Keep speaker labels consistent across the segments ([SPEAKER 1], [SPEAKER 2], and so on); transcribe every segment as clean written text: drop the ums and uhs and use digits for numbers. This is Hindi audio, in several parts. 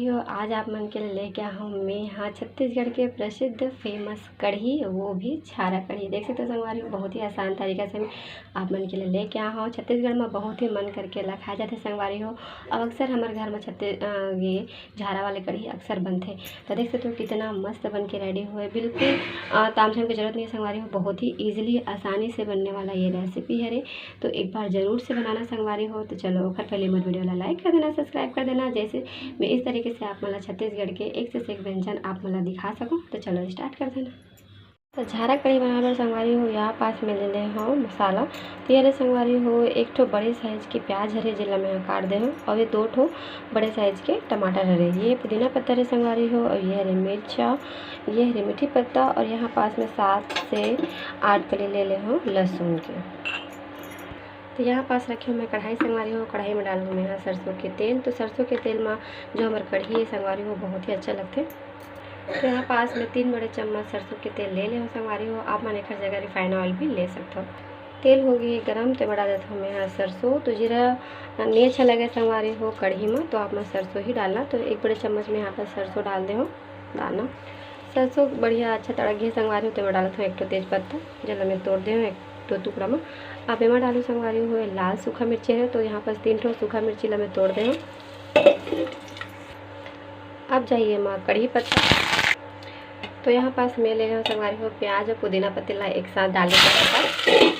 [SPEAKER 1] हो आज आप मन के लिए लेके आया हूँ मैं यहाँ छत्तीसगढ़ के प्रसिद्ध फेमस कढ़ी, वो भी छारा कढ़ी। देख सकते हो संगवारी हो, बहुत ही आसान तरीके से आप मन के लिए लेके आया हूँ। छत्तीसगढ़ में बहुत ही मन करके खाए जाते संगवारी हो। अब अक्सर हमारे घर में ये झारा वाले कढ़ी अक्सर बनते। तो देख सकते हो कितना मस्त बन के रेडी हुए, बिल्कुल तामझाम की जरूरत नहीं है संगवारी हो। बहुत ही ईजिली आसानी से बनने वाला ये रेसिपी है रे, तो एक बार ज़रूर से बनाना संगवारी हो। तो चलो पहले मेरे वीडियो लाइक कर देना, सब्सक्राइब कर देना, जैसे मैं इस तरीके से आप मला छत्तीसगढ़ के एक से एक व्यंजन आप मला दिखा सकूं। तो चलो स्टार्ट कर देना। तो झारा कढ़ी बनाने संगवारी हो यहाँ पास में ले हो मसाला। तो ये संगवारी हो एक ठो बड़े साइज़ की प्याज हरे जिला में काट दे हो, और ये 2 ठो बड़े साइज़ के टमाटर हरे, ये पुदीना पत्ता हरे संगवारी हो, और ये हरी मिर्चा, ये हरी मीठी पत्ता, और यहाँ पास में 7 से 8 कली ले हो लहसुन के। तो यहाँ पास रखी हूँ मैं कढ़ाई संगवारी हो। कढ़ाई में डालूँ मैं यहाँ सरसों के तेल। तो सरसों के तेल में जो हमारे कढ़ी है संगवारी हो बहुत ही अच्छा लगते। तो यहाँ पास में 3 बड़े चम्मच सरसों के तेल ले हो संगवारी हो। आप मन एक जगह रिफाइंड ऑयल भी ले सकते हो। तेल हो गई गर्म, तो बढ़ा देता हूँ मैं यहाँ सरसों। तो जीरा नहीं अच्छा लगे संगवारी हो कढ़ी में, तो आप मैं सरसों ही डालना। तो 1 बड़े चम्मच में यहाँ पर सरसों डाल दे हो दाना। सरसों बढ़िया अच्छा तड़क गया संगवारी हो, तो मैं डालता हूँ 1 तो तेज पत्ता जल में तोड़ दे हूँ 1 तो टुकड़ा में। आप एमा डालू संगवारी हुए लाल सूखा मिर्ची है, तो यहाँ पर 3 ठो सूखा मिर्ची ला मैं तोड़ दे हूँ। अब जाइए माँ कढ़ी पत्ता। तो यहाँ पास मैं ले रहा हूँ संगवारी हो प्याज और पुदीना पत्ता एक साथ डालने के बाद,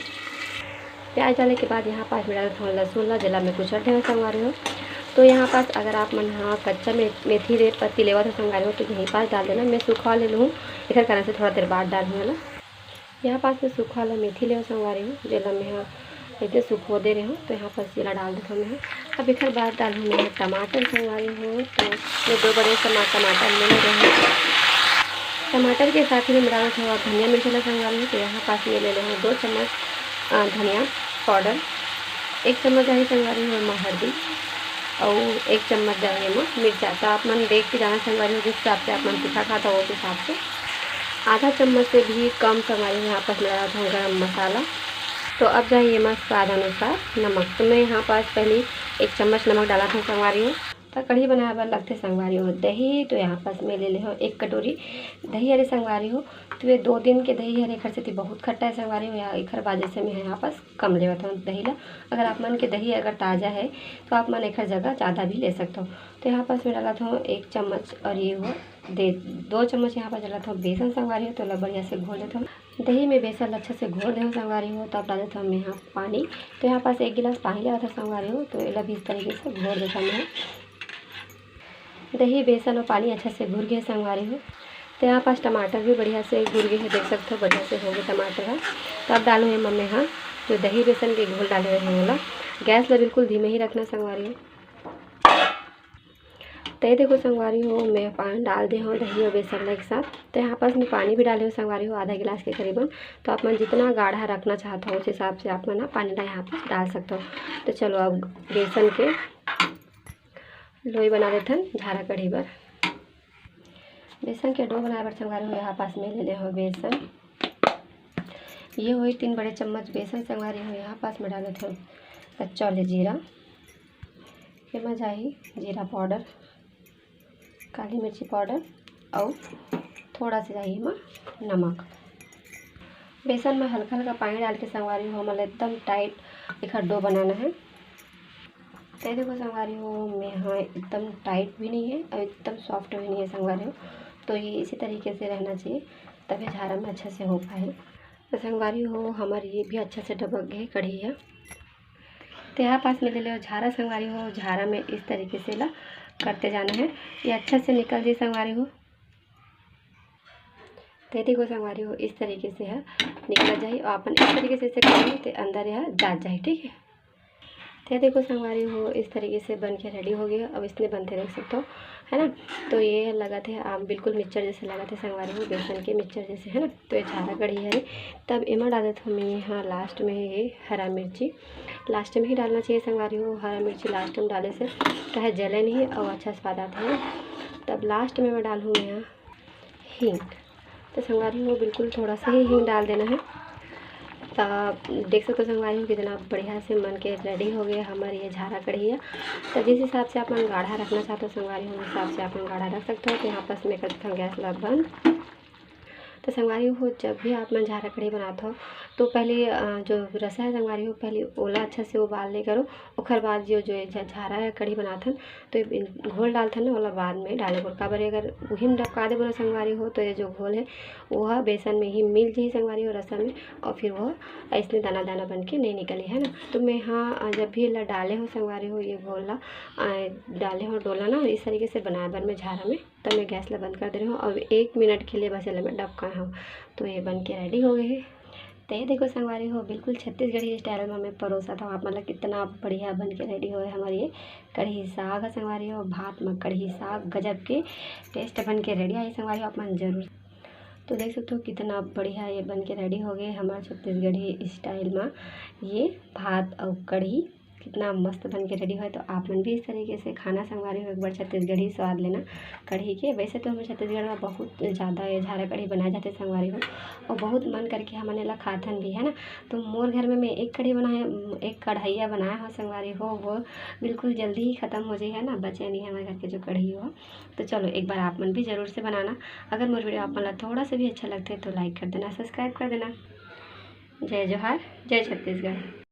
[SPEAKER 1] प्याज डालने के बाद यहाँ पास मैं डालता हूँ लहसुन ला जला में कुचल रहे संगवारी हो। तो यहाँ पास अगर आप मन हाँ कच्चा मेथी रे पत्ती लेवा था संगवारी हो, तो यहीं पास डाल देना। मैं सूखा ले लूँ इधर कारण से थोड़ा देर बाद डालूँगा ना। यहाँ पास में सूखा वाला मेथी ले संगवारी हूँ जेला मैं यहाँ इतने सूखो दे रहे हूँ। तो यहाँ पास जीरा डाल देता हूँ मैं। अब एक बार डालूँ मैं टमाटर संगवारी हूँ। तो मैं 2 बड़े टमाटर ले रहे हूँ। टमाटर के साथ ही मैं डालूँ थोड़ा धनिया मिर्चा संगवारी हूँ। तो यहाँ पास में ले रहे हैं 2 चम्मच धनिया पाउडर, 1 चम्मच डाली संगवारी हूँ मैं हल्दी, और 1 चम्मच डाली मैं मिर्चा। तो आप मन देख के जाना संगवारी हो, जिस हिसाब से आप मन तीखा खाता हो उस हिसाब से। आधा चम्मच से भी कम संगवारी यहाँ पर मैं डाला था गरम मसाला। तो अब जाइए मैं स्वाद अनुसार नमक। तो मैं यहाँ पास पहले 1 चम्मच नमक डाला था संगवारी हो। तो कढ़ी बनाए बार लगते संगवारी हो दही। तो यहाँ पास मैं ले हो 1 कटोरी दही हरे संगवारी हो। तो ये 2 दिन के दही हरे खर से बाहुत खट्टा है संगवारी हो, या एक बाजे से मैं यहाँ पास कम ले हूँ दही ला। अगर आप मन के दही अगर ताज़ा है तो आप मन एक जगह ज़्यादा भी ले सकते हो। तो यहाँ पास मैं डाला था 1 चम्मच, और ये हुआ 2 चम्मच यहाँ पर डाला था बेसन संगवारी हो। तो बढ़िया से घोल लेता हूँ दही में बेसन अच्छा से घोल दे संगवारी हो। तो अब डाल देता हूँ मैं यहाँ पानी। तो यहाँ पास 1 गिलास पानी लिया था संगवारी हो। तो ये भी इस तरीके से घोल देता मैं। दही बेसन और पानी अच्छा से घुल गए संगवारी हो। तो यहाँ पास टमाटर भी बढ़िया से घुल गए हैं, देख सकते हो बढ़िया से हो गए टमाटर है। तो अब डालूँ है मम्मी हाँ जो दही बेसन के घोल डाले हैं वाला। गैस ला बिल्कुल धीमे ही रखना संगवारी हो। तो ये देखो संगवारी हो मैं पानी डाल दे हूँ दही और बेसन एक साथ। तो यहाँ पास मैं पानी भी डाले हो संगवारी हो आधा गिलास के करीबन। तो आप मन जितना गाढ़ा रखना चाहता हो उस हिसाब से आप ना पानी यहाँ पर डाल सकते हो। तो चलो अब बेसन के लोई बना देते हैं झारा कढ़ी पर। बेसन के डो बनाए पर संगवारी हो यहाँ पास में ले हो बेसन। ये हुई 3 बड़े चम्मच बेसन संगवारी हो। यहाँ पास में डाले थे कच्चा जीरा, फिर मैं जाही जीरा पाउडर, काली मिर्ची पाउडर, और थोड़ा सा जाही में नमक। बेसन में हल्का हल्का पानी डाल के संगवारी हो मतलब एकदम टाइट एक डो बनाना है। तो देखो संगवारी हो मैं हाँ एकदम टाइट भी नहीं है और एकदम सॉफ्ट भी नहीं है संगवारी हो। तो ये इसी तरीके से रहना चाहिए तभी झारा में अच्छा से हो पाए। तो संगवारी हो हमारी ये भी अच्छा से ढबक गए कढ़ी है। तो यहाँ पास में ले लो झारा संगवारी हो। झारा में इस तरीके से ला करते जाना है, ये अच्छा से निकल जाए संगवारी हो। तो देखो संगवारी हो इस तरीके से है निकल जाए, और अपन इस तरीके से करेंगे तो अंदर यह जात जाए, ठीक है। तो देखो संगवारी हो इस तरीके से बन के रेडी हो गया। अब इसने बनते देख सकते हो है ना। तो ये लगा थे आप बिल्कुल मिक्सचर जैसे लगा थे संगवारी हो, बेसन के मिक्सचर जैसे है ना। तो ये झारा कढ़ी है। तब इमा डाल देता हूँ मैं यहाँ लास्ट में ये हरा मिर्ची लास्ट में ही डालना चाहिए संगवारी हो। हरा मिर्ची लास्ट में डाले से चाहे जले नहीं और अच्छा स्वाद आता है। तब लास्ट में मैं डालूँ यहाँ हींग। तो संगवारी हो बिल्कुल थोड़ा सा ही हींग डाल देना है। देख सकते हो संगवारी हो कितना बढ़िया से मन के रेडी हो गए हमारे ये झारा कढ़ी है। तो जिस हिसाब से आप गाढ़ा रखना चाहते हो संगवारी हो उस हिसाब से आप गाढ़ा रख सकते हो। तो यहाँ पर मैं करती हूँ गैस लग बंद। तो संगवारी हो जब भी आप झारा कढ़ी बनाते हो तो पहले जो रसा है संगवारी हो पहले ओला अच्छा से उबाल ले करो। ओखर बाद जो झारा है कढ़ी बनाथन तो घोल डालथन ना ओला बाद में डाले बोल काबर अगर वही में डबका दे बोला संगवारी हो तो ये जो घोल है वह बेसन में ही मिल जाए संगवारी हो रसा में और फिर वह ऐसे दाना दाना बन के नहीं निकले है ना। तो मैं हाँ जब भी ला डाले हो संगवारी हो ये घोल ला डाले हो डोला ना इस तरीके से बनाए बार मैं झारा में तब मैं गैस ला बंद कर दे रही हूँ और 1 मिनट के लिए बस मैं डबका हूँ। तो ये बन के रेडी हो गए हैं। तो ये देखो संगवारी हो बिल्कुल छत्तीसगढ़ी स्टाइल में मैं परोसा था आप मतलब कितना बढ़िया बन के रेडी हो हमारी ये कढ़ी साग है संगवारी हो भात में कढ़ी साग गजब के टेस्ट बन के रेडी आई संगवारी हो आप मन जरूर। तो देख सकते हो कितना बढ़िया ये बन के रेडी हो गए हमारे छत्तीसगढ़ी स्टाइल में ये भात और कढ़ी कितना मस्त बन के रेडी हो। तो आप मन भी इस तरीके से खाना संगवारी हो एक बार छत्तीसगढ़ी स्वाद लेना कढ़ी के। वैसे तो हमें छत्तीसगढ़ में बहुत ज़्यादा ये झारा कढ़ी बनाए जाते संगवारी हो और बहुत मन करके हमने ला खाथन भी है ना। तो मोर घर में मैं एक कढ़ी बनाया एक कढ़ाइया बनाया हो संगवारी हो वो बिल्कुल जल्दी ही ख़त्म हो जाए है ना बचे नहीं हमारे घर के जो कढ़ी हो। तो चलो एक बार आप मन भी ज़रूर से बनाना। अगर मोर वीडियो आप मन ला थोड़ा सा भी अच्छा लगता है तो लाइक कर देना सब्सक्राइब कर देना। जय जोहार जय छत्तीसगढ़।